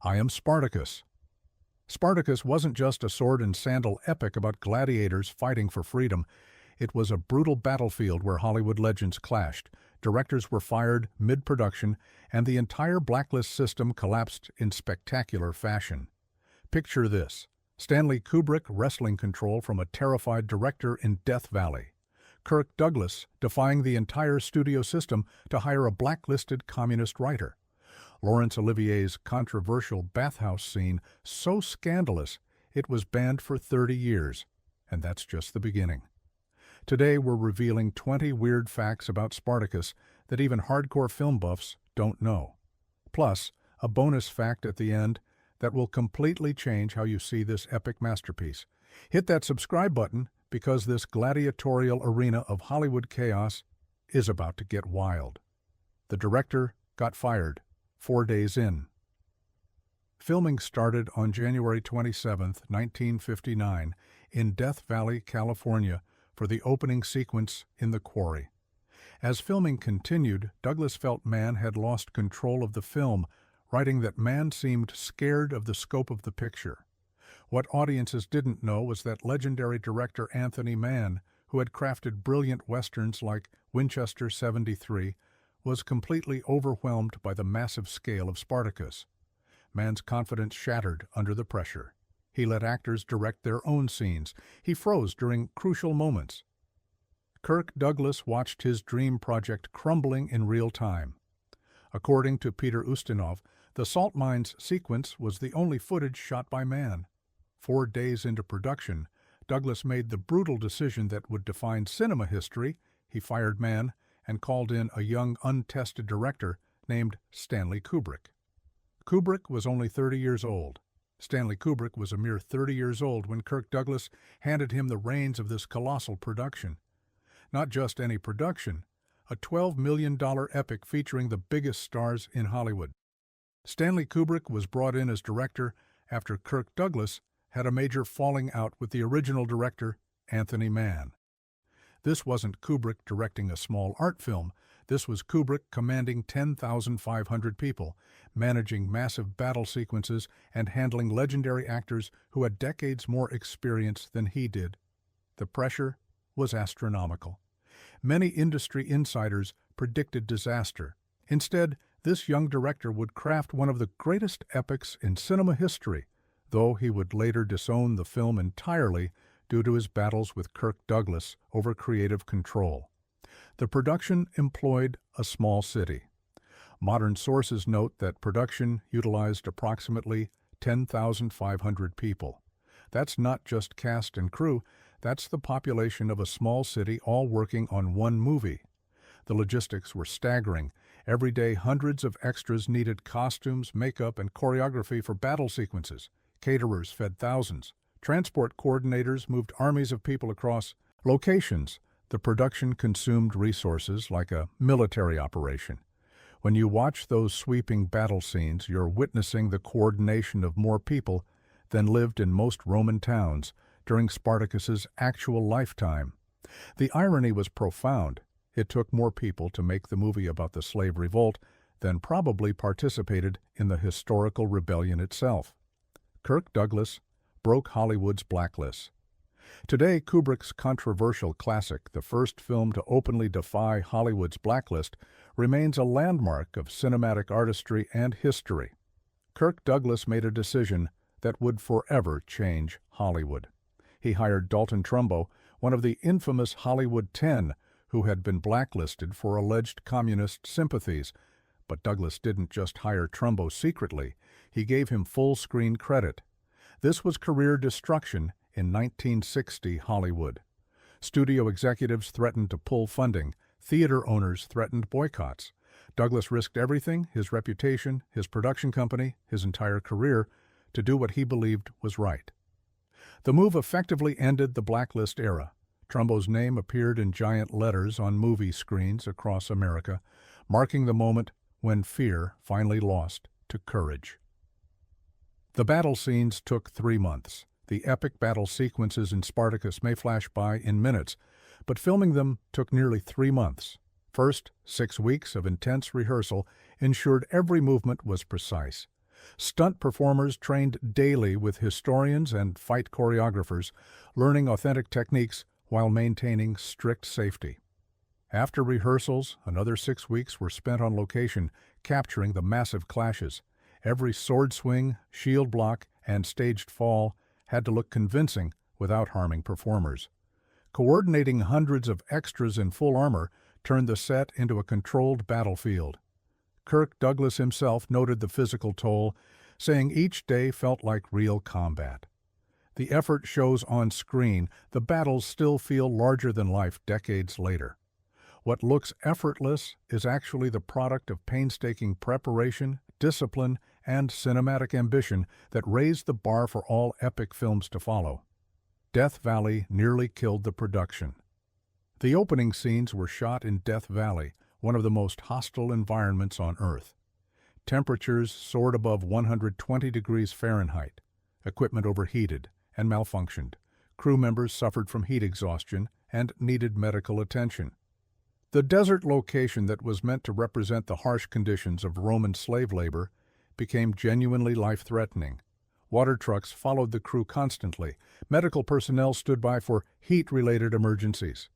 I am Spartacus. Spartacus wasn't just a sword and sandal epic about gladiators fighting for freedom. It was a brutal battlefield where Hollywood legends clashed. Directors were fired mid-production, and the entire blacklist system collapsed in spectacular fashion. Picture this: Stanley Kubrick wresting control from a terrified director in Death Valley. Kirk Douglas defying the entire studio system to hire a blacklisted communist writer. Laurence Olivier's controversial bathhouse scene so scandalous it was banned for 30 years. And that's just the beginning. Today we're revealing 20 weird facts about Spartacus that even hardcore film buffs don't know. Plus, a bonus fact at the end that will completely change how you see this epic masterpiece. Hit that subscribe button because this gladiatorial arena of Hollywood chaos is about to get wild. The director got fired 4 days in. Filming started on January 27, 1959, in Death Valley, California, for the opening sequence in the quarry. As filming continued, Douglas felt Mann had lost control of the film, writing that Mann seemed scared of the scope of the picture. What audiences didn't know was that legendary director Anthony Mann, who had crafted brilliant westerns like Winchester 73, was completely overwhelmed by the massive scale of Spartacus. Mann's confidence shattered under the pressure. He let actors direct their own scenes. He froze during crucial moments. Kirk Douglas watched his dream project crumbling in real time. According to Peter Ustinov, the salt mines sequence was the only footage shot by Mann. 4 days into production, Douglas made the brutal decision that would define cinema history. He fired Mann and called in a young, untested director named Stanley Kubrick. Kubrick was only 30 years old. Stanley Kubrick was a mere 30 years old when Kirk Douglas handed him the reins of this colossal production. Not just any production, a $12 million epic featuring the biggest stars in Hollywood. Stanley Kubrick was brought in as director after Kirk Douglas had a major falling out with the original director, Anthony Mann. This wasn't Kubrick directing a small art film. This was Kubrick commanding 10,500 people, managing massive battle sequences, and handling legendary actors who had decades more experience than he did. The pressure was astronomical. Many industry insiders predicted disaster. Instead, this young director would craft one of the greatest epics in cinema history, though he would later disown the film entirely due to his battles with Kirk Douglas over creative control. The production employed a small city. Modern sources note that production utilized approximately 10,500 people. That's not just cast and crew, that's the population of a small city all working on one movie. The logistics were staggering. Every day, hundreds of extras needed costumes, makeup, and choreography for battle sequences. Caterers fed thousands. Transport coordinators moved armies of people across locations. The production consumed resources like a military operation. When you watch those sweeping battle scenes, you're witnessing the coordination of more people than lived in most Roman towns during Spartacus's actual lifetime. The irony was profound. It took more people to make the movie about the slave revolt than probably participated in the historical rebellion itself. Kirk Douglas broke Hollywood's blacklist. Today, Kubrick's controversial classic, the first film to openly defy Hollywood's blacklist, remains a landmark of cinematic artistry and history. Kirk Douglas made a decision that would forever change Hollywood. He hired Dalton Trumbo, one of the infamous Hollywood 10, who had been blacklisted for alleged communist sympathies. But Douglas didn't just hire Trumbo secretly. He gave him full-screen credit. This was career destruction in 1960 Hollywood. Studio executives threatened to pull funding. Theater owners threatened boycotts. Douglas risked everything, his reputation, his production company, his entire career, to do what he believed was right. The move effectively ended the blacklist era. Trumbo's name appeared in giant letters on movie screens across America, marking the moment when fear finally lost to courage. The battle scenes took 3 months. The epic battle sequences in Spartacus may flash by in minutes, but filming them took nearly 3 months. First, 6 weeks of intense rehearsal ensured every movement was precise. Stunt performers trained daily with historians and fight choreographers, learning authentic techniques while maintaining strict safety. After rehearsals, another 6 weeks were spent on location, capturing the massive clashes. Every sword swing, shield block, and staged fall had to look convincing without harming performers. Coordinating hundreds of extras in full armor turned the set into a controlled battlefield. Kirk Douglas himself noted the physical toll, saying each day felt like real combat. The effort shows on screen, the battles still feel larger than life decades later. What looks effortless is actually the product of painstaking preparation, discipline, and cinematic ambition that raised the bar for all epic films to follow. Death Valley nearly killed the production. The opening scenes were shot in Death Valley, one of the most hostile environments on Earth. Temperatures soared above 120 degrees Fahrenheit. Equipment overheated and malfunctioned. Crew members suffered from heat exhaustion and needed medical attention. The desert location that was meant to represent the harsh conditions of Roman slave labor became genuinely life-threatening. Water trucks followed the crew constantly. Medical personnel stood by for heat-related emergencies.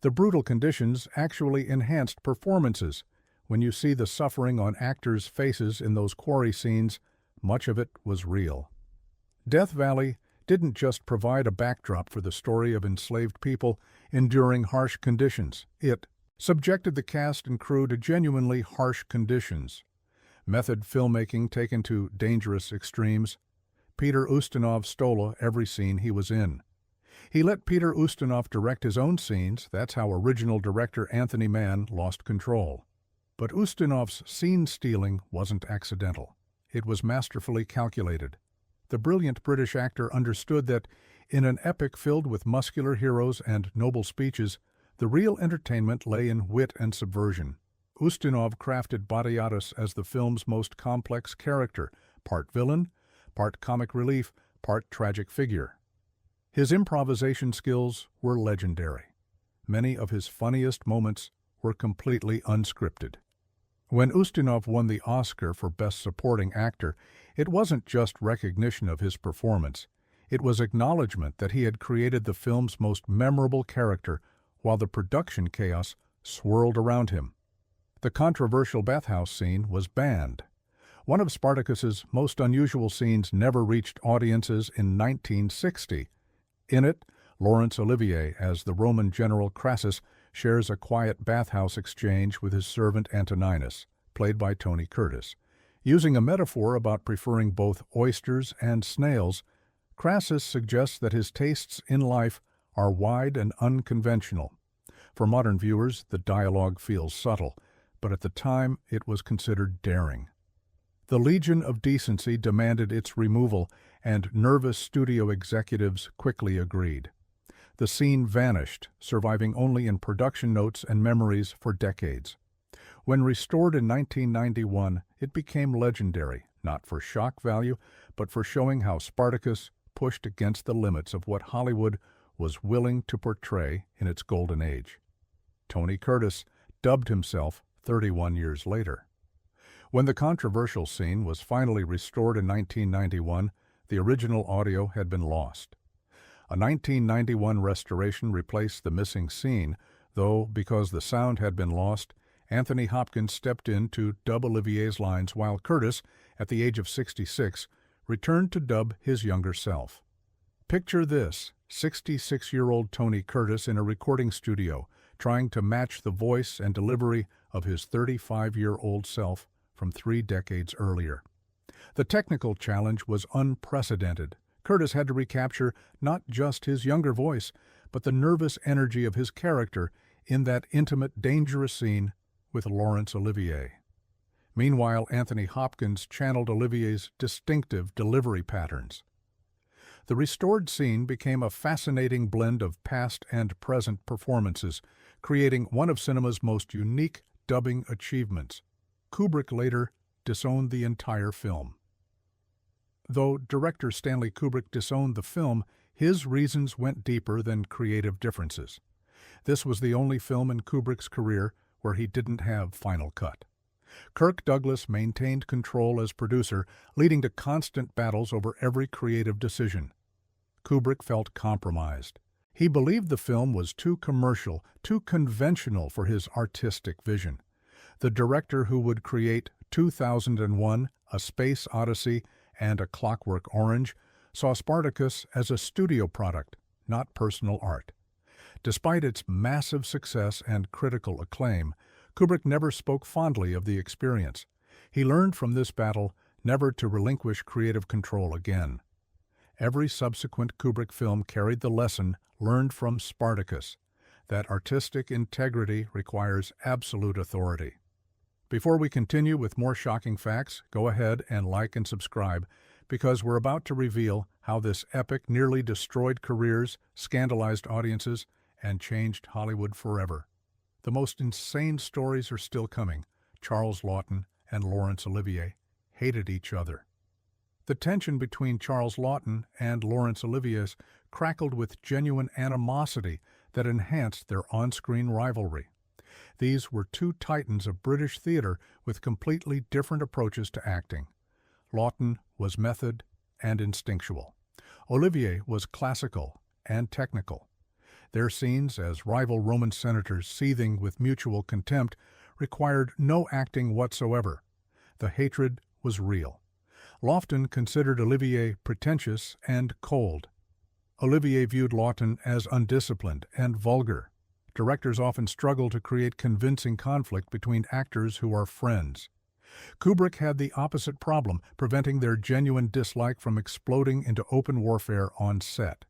The brutal conditions actually enhanced performances. When you see the suffering on actors' faces in those quarry scenes, much of it was real. Death Valley didn't just provide a backdrop for the story of enslaved people enduring harsh conditions. It subjected the cast and crew to genuinely harsh conditions. Method filmmaking taken to dangerous extremes. Peter Ustinov stole every scene he was in. He let Peter Ustinov direct his own scenes. That's how original director Anthony Mann lost control. But Ustinov's scene stealing wasn't accidental. It was masterfully calculated. The brilliant British actor understood that in an epic filled with muscular heroes and noble speeches, the real entertainment lay in wit and subversion. Ustinov crafted Batiatus as the film's most complex character, part villain, part comic relief, part tragic figure. His improvisation skills were legendary. Many of his funniest moments were completely unscripted. When Ustinov won the Oscar for Best Supporting Actor, it wasn't just recognition of his performance. It was acknowledgement that he had created the film's most memorable character while the production chaos swirled around him. The controversial bathhouse scene was banned. One of Spartacus's most unusual scenes never reached audiences in 1960. In it, Laurence Olivier, as the Roman general Crassus, shares a quiet bathhouse exchange with his servant Antoninus, played by Tony Curtis. Using a metaphor about preferring both oysters and snails, Crassus suggests that his tastes in life are wide and unconventional. For modern viewers, the dialogue feels subtle, but at the time it was considered daring. The Legion of Decency demanded its removal, and nervous studio executives quickly agreed. The scene vanished, surviving only in production notes and memories for decades. When restored in 1991, it became legendary, not for shock value, but for showing how Spartacus pushed against the limits of what Hollywood was willing to portray in its golden age. Tony Curtis dubbed himself 31 years later. When the controversial scene was finally restored in 1991, the original audio had been lost. A 1991 restoration replaced the missing scene, though because the sound had been lost, Anthony Hopkins stepped in to dub Olivier's lines while Curtis, at the age of 66, returned to dub his younger self. Picture this, 66-year-old Tony Curtis in a recording studio, trying to match the voice and delivery of his 35-year-old self from 3 decades earlier. The technical challenge was unprecedented. Curtis had to recapture not just his younger voice, but the nervous energy of his character in that intimate, dangerous scene with Laurence Olivier. Meanwhile, Anthony Hopkins channeled Olivier's distinctive delivery patterns. The restored scene became a fascinating blend of past and present performances, creating one of cinema's most unique dubbing achievements. Kubrick later disowned the entire film. Though director Stanley Kubrick disowned the film, his reasons went deeper than creative differences. This was the only film in Kubrick's career where he didn't have final cut. Kirk Douglas maintained control as producer, leading to constant battles over every creative decision. Kubrick felt compromised. He believed the film was too commercial, too conventional for his artistic vision. The director who would create 2001, A Space Odyssey, and A Clockwork Orange saw Spartacus as a studio product, not personal art. Despite its massive success and critical acclaim, Kubrick never spoke fondly of the experience. He learned from this battle never to relinquish creative control again. Every subsequent Kubrick film carried the lesson learned from Spartacus, that artistic integrity requires absolute authority. Before we continue with more shocking facts, go ahead and like and subscribe, because we're about to reveal how this epic nearly destroyed careers, scandalized audiences, and changed Hollywood forever. The most insane stories are still coming. Charles Laughton and Laurence Olivier hated each other. The tension between Charles Laughton and Laurence Olivier crackled with genuine animosity that enhanced their on-screen rivalry. These were two titans of British theater with completely different approaches to acting. Laughton was method and instinctual. Olivier was classical and technical. Their scenes as rival Roman senators seething with mutual contempt required no acting whatsoever. The hatred was real. Laughton considered Olivier pretentious and cold. Olivier viewed Laughton as undisciplined and vulgar. Directors often struggle to create convincing conflict between actors who are friends. Kubrick had the opposite problem, preventing their genuine dislike from exploding into open warfare on set.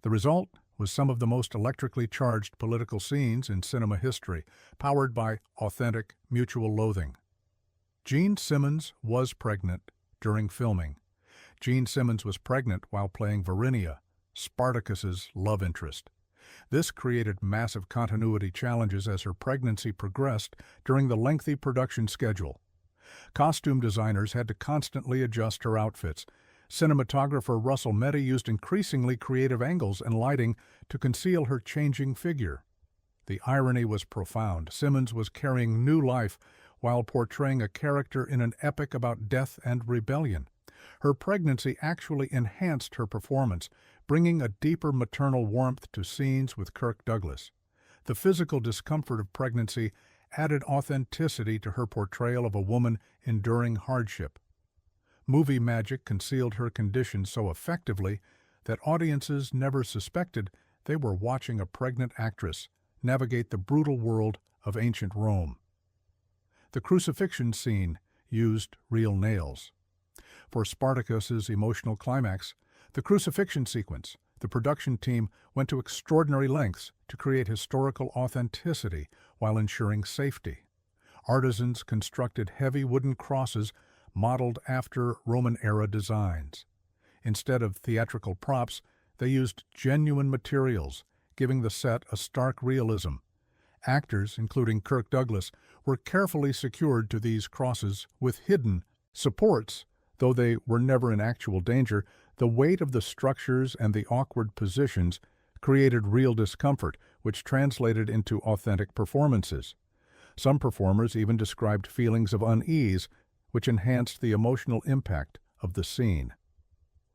The result was some of the most electrically charged political scenes in cinema history, powered by authentic mutual loathing. Gene Simmons was pregnant during filming. Gene Simmons was pregnant while playing Varinia, Spartacus's love interest. This created massive continuity challenges as her pregnancy progressed during the lengthy production schedule. Costume designers had to constantly adjust her outfits. Cinematographer Russell Meddy used increasingly creative angles and lighting to conceal her changing figure. The irony was profound. Simmons was carrying new life while portraying a character in an epic about death and rebellion. Her pregnancy actually enhanced her performance, bringing a deeper maternal warmth to scenes with Kirk Douglas. The physical discomfort of pregnancy added authenticity to her portrayal of a woman enduring hardship. Movie magic concealed her condition so effectively that audiences never suspected they were watching a pregnant actress navigate the brutal world of ancient Rome. The crucifixion scene used real nails. For Spartacus's emotional climax, the crucifixion sequence, the production team went to extraordinary lengths to create historical authenticity while ensuring safety. Artisans constructed heavy wooden crosses modeled after Roman-era designs. Instead of theatrical props, they used genuine materials, giving the set a stark realism. Actors, including Kirk Douglas, were carefully secured to these crosses with hidden supports. Though they were never in actual danger, the weight of the structures and the awkward positions created real discomfort, which translated into authentic performances. Some performers even described feelings of unease, which enhanced the emotional impact of the scene.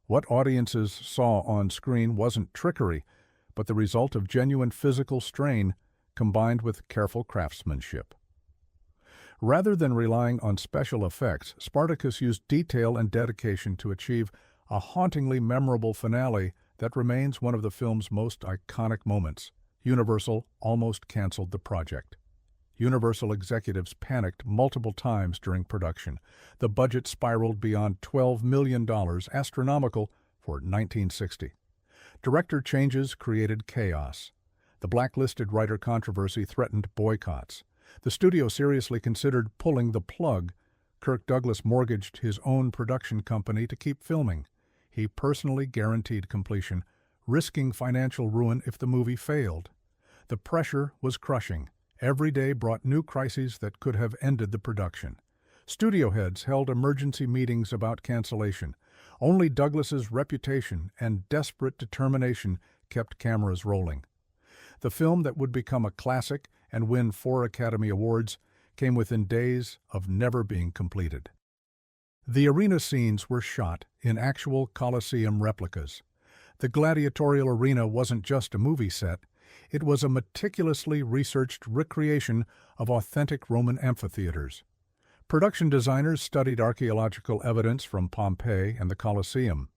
What audiences saw on screen wasn't trickery, but the result of genuine physical strain combined with careful craftsmanship. Rather than relying on special effects, Spartacus used detail and dedication to achieve a hauntingly memorable finale that remains one of the film's most iconic moments. Universal almost canceled the project. Universal executives panicked multiple times during production. The budget spiraled beyond $12 million, astronomical for 1960. Director changes created chaos. The blacklisted writer controversy threatened boycotts. The studio seriously considered pulling the plug. Kirk Douglas mortgaged his own production company to keep filming. He personally guaranteed completion, risking financial ruin if the movie failed. The pressure was crushing. Every day brought new crises that could have ended the production. Studio heads held emergency meetings about cancellation. Only Douglas's reputation and desperate determination kept cameras rolling. The film that would become a classic and win 4 Academy Awards came within days of never being completed. The arena scenes were shot in actual Colosseum replicas. The gladiatorial arena wasn't just a movie set, it was a meticulously researched recreation of authentic Roman amphitheaters. Production designers studied archaeological evidence from Pompeii and the Colosseum.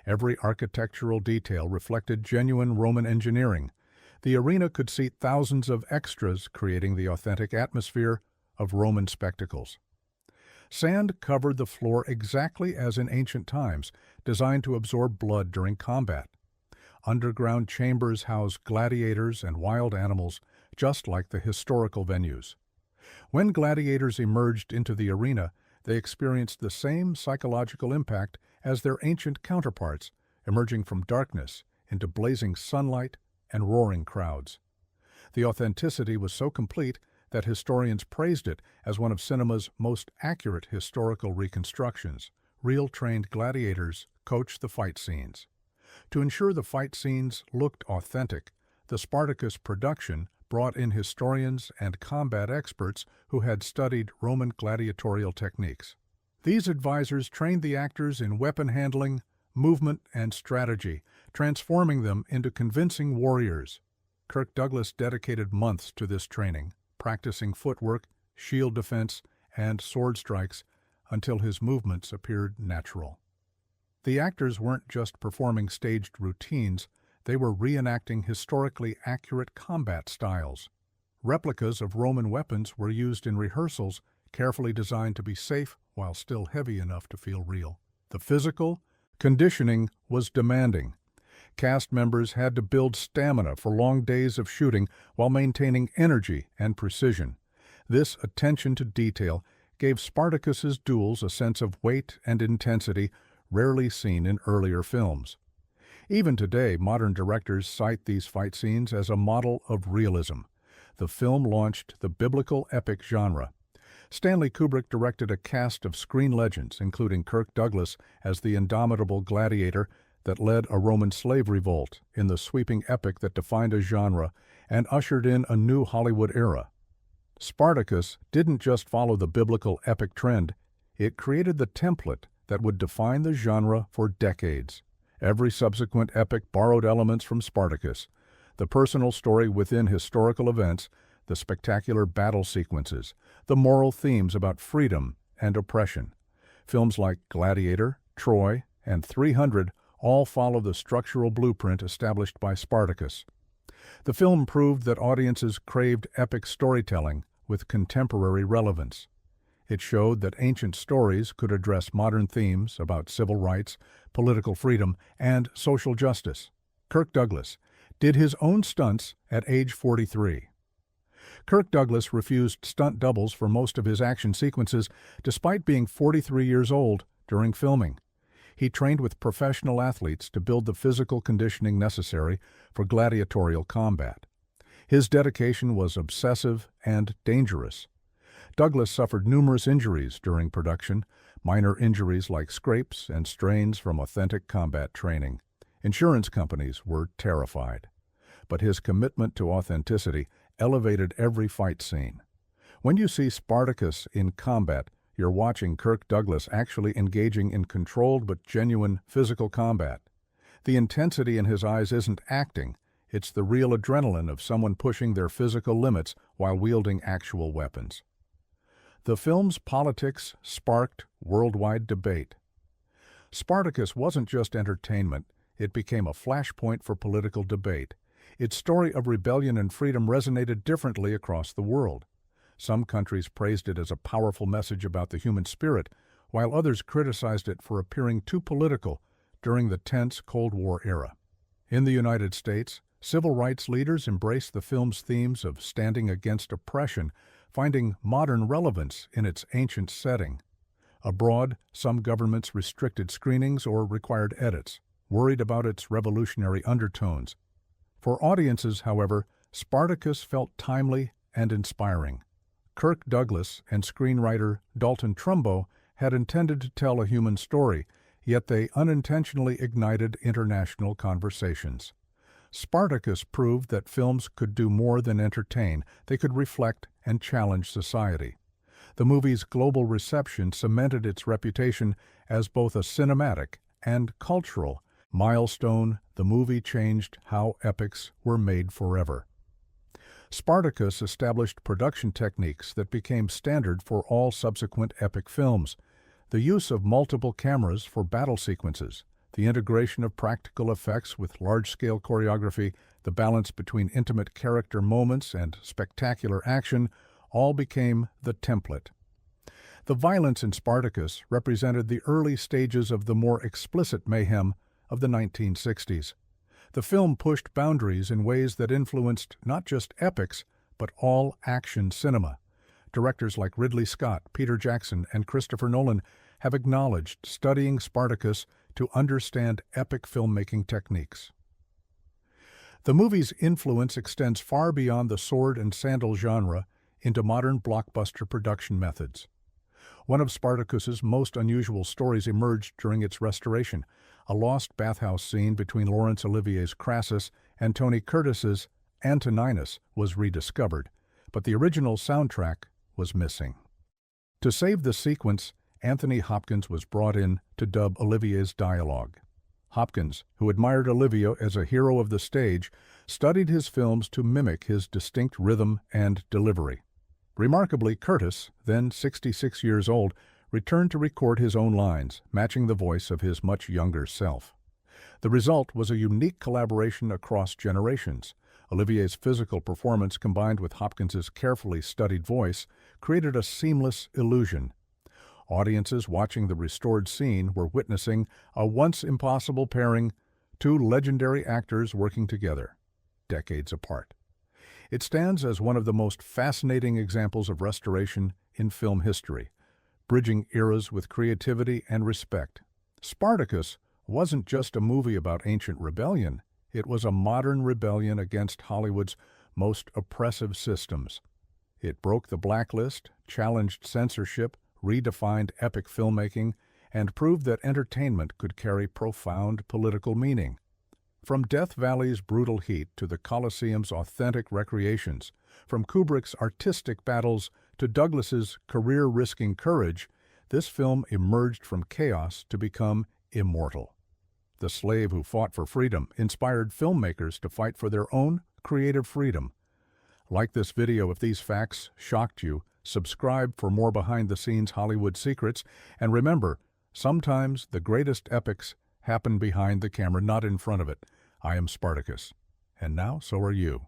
Every architectural detail reflected genuine Roman engineering. The arena could seat thousands of extras, creating the authentic atmosphere of Roman spectacles. Sand covered the floor exactly as in ancient times, designed to absorb blood during combat. Underground chambers housed gladiators and wild animals, just like the historical venues. When gladiators emerged into the arena, they experienced the same psychological impact as their ancient counterparts, emerging from darkness into blazing sunlight and roaring crowds. The authenticity was so complete that historians praised it as one of cinema's most accurate historical reconstructions. Real trained gladiators coached the fight scenes. To ensure the fight scenes looked authentic, the Spartacus production brought in historians and combat experts who had studied Roman gladiatorial techniques. These advisors trained the actors in weapon handling, movement, and strategy, transforming them into convincing warriors. Kirk Douglas dedicated months to this training, practicing footwork, shield defense, and sword strikes until his movements appeared natural. The actors weren't just performing staged routines, they were reenacting historically accurate combat styles. Replicas of Roman weapons were used in rehearsals, carefully designed to be safe while still heavy enough to feel real. The physical conditioning was demanding. Cast members had to build stamina for long days of shooting while maintaining energy and precision. This attention to detail gave Spartacus's duels a sense of weight and intensity rarely seen in earlier films. Even today, modern directors cite these fight scenes as a model of realism. The film launched the biblical epic genre. Stanley Kubrick directed a cast of screen legends, including Kirk Douglas as the indomitable gladiator that led a Roman slave revolt in the sweeping epic that defined a genre and ushered in a new Hollywood era. Spartacus didn't just follow the biblical epic trend, it created the template that would define the genre for decades. Every subsequent epic borrowed elements from Spartacus, the personal story within historical events, the spectacular battle sequences, the moral themes about freedom and oppression. Films like Gladiator, Troy, and 300 all follow the structural blueprint established by Spartacus. The film proved that audiences craved epic storytelling with contemporary relevance. It showed that ancient stories could address modern themes about civil rights, political freedom, and social justice. Kirk Douglas did his own stunts at age 43. Kirk Douglas refused stunt doubles for most of his action sequences despite being 43 years old during filming. He trained with professional athletes to build the physical conditioning necessary for gladiatorial combat. His dedication was obsessive and dangerous. Douglas suffered numerous injuries during production, minor injuries like scrapes and strains from authentic combat training. Insurance companies were terrified. But his commitment to authenticity elevated every fight scene. When you see Spartacus in combat, you're watching Kirk Douglas actually engaging in controlled but genuine physical combat. The intensity in his eyes isn't acting, it's the real adrenaline of someone pushing their physical limits while wielding actual weapons. The film's politics sparked worldwide debate. Spartacus wasn't just entertainment, it became a flashpoint for political debate. Its story of rebellion and freedom resonated differently across the world. Some countries praised it as a powerful message about the human spirit, while others criticized it for appearing too political during the tense Cold War era. In the United States, civil rights leaders embraced the film's themes of standing against oppression, finding modern relevance in its ancient setting. Abroad, some governments restricted screenings or required edits, worried about its revolutionary undertones. For audiences, however, Spartacus felt timely and inspiring. Kirk Douglas and screenwriter Dalton Trumbo had intended to tell a human story, yet they unintentionally ignited international conversations. Spartacus proved that films could do more than entertain, they could reflect and challenge society. The movie's global reception cemented its reputation as both a cinematic and cultural milestone. The movie changed how epics were made forever. Spartacus established production techniques that became standard for all subsequent epic films. The use of multiple cameras for battle sequences, the integration of practical effects with large-scale choreography, the balance between intimate character moments and spectacular action all became the template. The violence in Spartacus represented the early stages of the more explicit mayhem of the 1960s. The film pushed boundaries in ways that influenced not just epics, but all action cinema. Directors like Ridley Scott, Peter Jackson, and Christopher Nolan have acknowledged studying Spartacus to understand epic filmmaking techniques. The movie's influence extends far beyond the sword and sandal genre into modern blockbuster production methods. One of Spartacus's most unusual stories emerged during its restoration. A lost bathhouse scene between Laurence Olivier's Crassus and Tony Curtis's Antoninus was rediscovered, but the original soundtrack was missing. To save the sequence, Anthony Hopkins was brought in to dub Olivier's dialogue. Hopkins, who admired Olivier as a hero of the stage, studied his films to mimic his distinct rhythm and delivery. Remarkably, Curtis, then 66 years old, returned to record his own lines, matching the voice of his much younger self. The result was a unique collaboration across generations. Olivier's physical performance combined with Hopkins's carefully studied voice created a seamless illusion. Audiences watching the restored scene were witnessing a once-impossible pairing, two legendary actors working together, decades apart. It stands as one of the most fascinating examples of restoration in film history, bridging eras with creativity and respect. Spartacus wasn't just a movie about ancient rebellion, it was a modern rebellion against Hollywood's most oppressive systems. It broke the blacklist, challenged censorship, redefined epic filmmaking, and proved that entertainment could carry profound political meaning. From Death Valley's brutal heat to the Colosseum's authentic recreations, from Kubrick's artistic battles to Douglas's career-risking courage, this film emerged from chaos to become immortal. The slave who fought for freedom inspired filmmakers to fight for their own creative freedom. Like this video if these facts shocked you, subscribe for more behind-the-scenes Hollywood secrets, and remember, sometimes the greatest epics happen behind the camera, not in front of it. I am Spartacus, and now so are you.